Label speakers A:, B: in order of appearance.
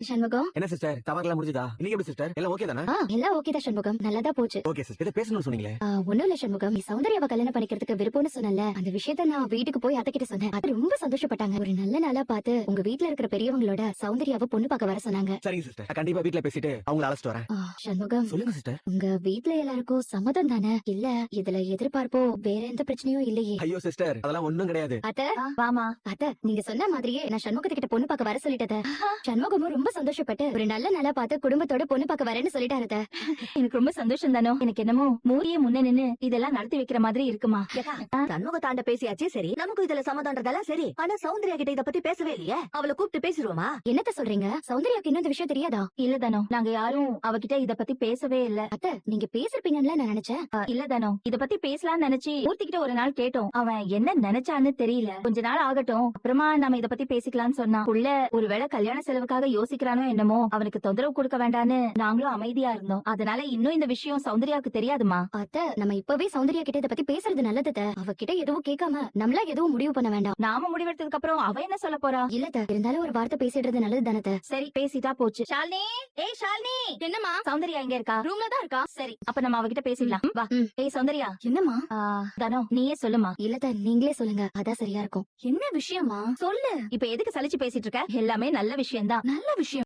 A: சண்முகம்.
B: என்ன சிஸ்டர், தவறுலாம் முடிஞ்சதா? இன்னைக்கு எப்படி சிஸ்டர், எல்லாம் ஓகே தானே?
A: எல்லாம் ஓகே தான் சண்முகம், நல்லாதான் போச்சு.
B: ஓகே சிஸ்டர், இதை பேசணும்னு சொன்னீங்களே.
A: ஒண்ணும் இல்ல சண்முகம், நீ சௌந்தர்யாவை கல்யாணம் பண்ணிக்கிறதுக்கு விருப்பம்னு சொன்னல, அந்த விஷயத்த நான் வீட்டுக்கு போய் அத்தைக்கிட்ட சொன்னேன். அது ரொம்ப சந்தோஷப்பட்டாங்க. ஒரு நல்ல நாளா பார்த்து உங்க வீட்ல இருக்கிற பெரியவங்களோட சௌந்தர்யாவை பொண்ணு பார்க்க வர சொன்னாங்க.
B: சரிங்க சிஸ்டர், நான் கண்டிப்பா வீட்ல பேசிட்டு அவங்கள அழைச்சிட்டு வரேன்.
A: சண்முகம்,
B: சொல்லுங்க சிஸ்டர்.
A: உங்க வீட்ல எல்லாருக்கும் சம்மதம் தானே? இல்ல இதுல எதிர்பார்ப்போ வேற எந்த பிரச்சனையும் இல்லையே?
B: ஐயோ சிஸ்டர், அதெல்லாம் ஒண்ணும் கிடையாது.
A: அத்தை வாமா. அத்தை, நீங்க சொன்ன மாதிரியே நான் சண்முகத்துக்கிட்ட பொண்ணு பார்க்க வர சொல்லிட்டேன். சண்முகமும் ரொம்ப சந்தோஷப்பட்டு ஒரு நல்ல நாளா பார்த்து குடும்பத்தோட பொண்ணு பார்க்க வரேன்னு சொல்லிட்டாரு.
C: எனக்கு ரொம்ப சந்தோஷம் தானோ. எனக்கு என்னமோ மூடியே முன்ன நின்னு இதெல்லாம் நடத்தி வைக்கிற மாதிரி இருக்குமா?
D: சண்முகத்தாண்ட பேசியாச்சே, சரி நமக்கு இதுல சம்மதம்ன்றதெல்லாம் சரி. ஆனா சௌந்தர்யா கிட்ட இத பத்தி பேசவே இல்லையே. அவளை கூப்பிட்டு பேசிடுவோமா?
A: என்னத்த சொல்றீங்க? சௌந்தர்யாக்கு இன்னும் இந்த விஷயம் தெரியாதா?
C: இல்ல தானோ, நாங்க யாரும் அவகிட்ட இத பத்தி பேசவே இல்ல.
A: அத்தை, நீங்க பேசிருப்பீங்கன்னு நான் நினைச்சேன்.
C: இல்ல தானோ, இத பத்தி பேசலாம்னு நினைச்சு மூர்த்திக்கிட்ட ஒரு நாள் கேட்டோம். அவன் என்ன நினைச்சான்னு தெரியல. கொஞ்ச நாள் ஆகட்டும், அப்புறமா நாம இத பத்தி பேசிக்கலாம்னு சொன்னா. உள்ள ஒருவேளை கல்யாண செலவுக்காக யோசிக்கிறானோ என்னமோ, அவனுக்கு தொந்தரவு கொடுக்க வேண்டான்னு நாங்களும் அமைதியா இருந்தோம். அதனால இன்னும் இந்த விஷயம் சௌந்தர்யாவுக்கு தெரியாதுமா.
A: அத்தை, நம்ம இப்பவே சௌந்தர்யா கிட்ட இத பத்தி பேசுறது நல்லது. அவகிட்ட எதுவும் கேட்காம நம்மளா எதுவும் முடிவு பண்ண வேண்டாம்.
C: நாம முடிவெடுத்ததுக்கு அப்புறம் அவ என்ன சொல்ல போறா?
A: இல்ல இருந்தாலும் ஒரு வார்த்தை பேசிடுறது நல்லது தானே?
C: சரி, பேசிட்டா போச்சு. ஷாலினி, ஏய் ஷாலினி.
A: என்னமா?
C: சௌந்தர்யா எங்க இருக்கா?
A: ரூம்ல தான் இருக்கா.
C: சரி, அப்ப நம்ம அவகிட்ட பேசிடலாம். வா. ஏய் சௌந்தர்யா.
A: என்னமா?
C: தானோ, நீயே சொல்லுமா.
A: இல்ல நீங்களே சொல்லுங்க, அதான் சரியா இருக்கும். என்ன விஷயமா? சொல்லு.
C: இப்ப எதுக்கு சலிச்சு பேசிட்டு இருக்க? எல்லாமே நல்ல விஷயம் தான்.
A: நல்ல விஷயம்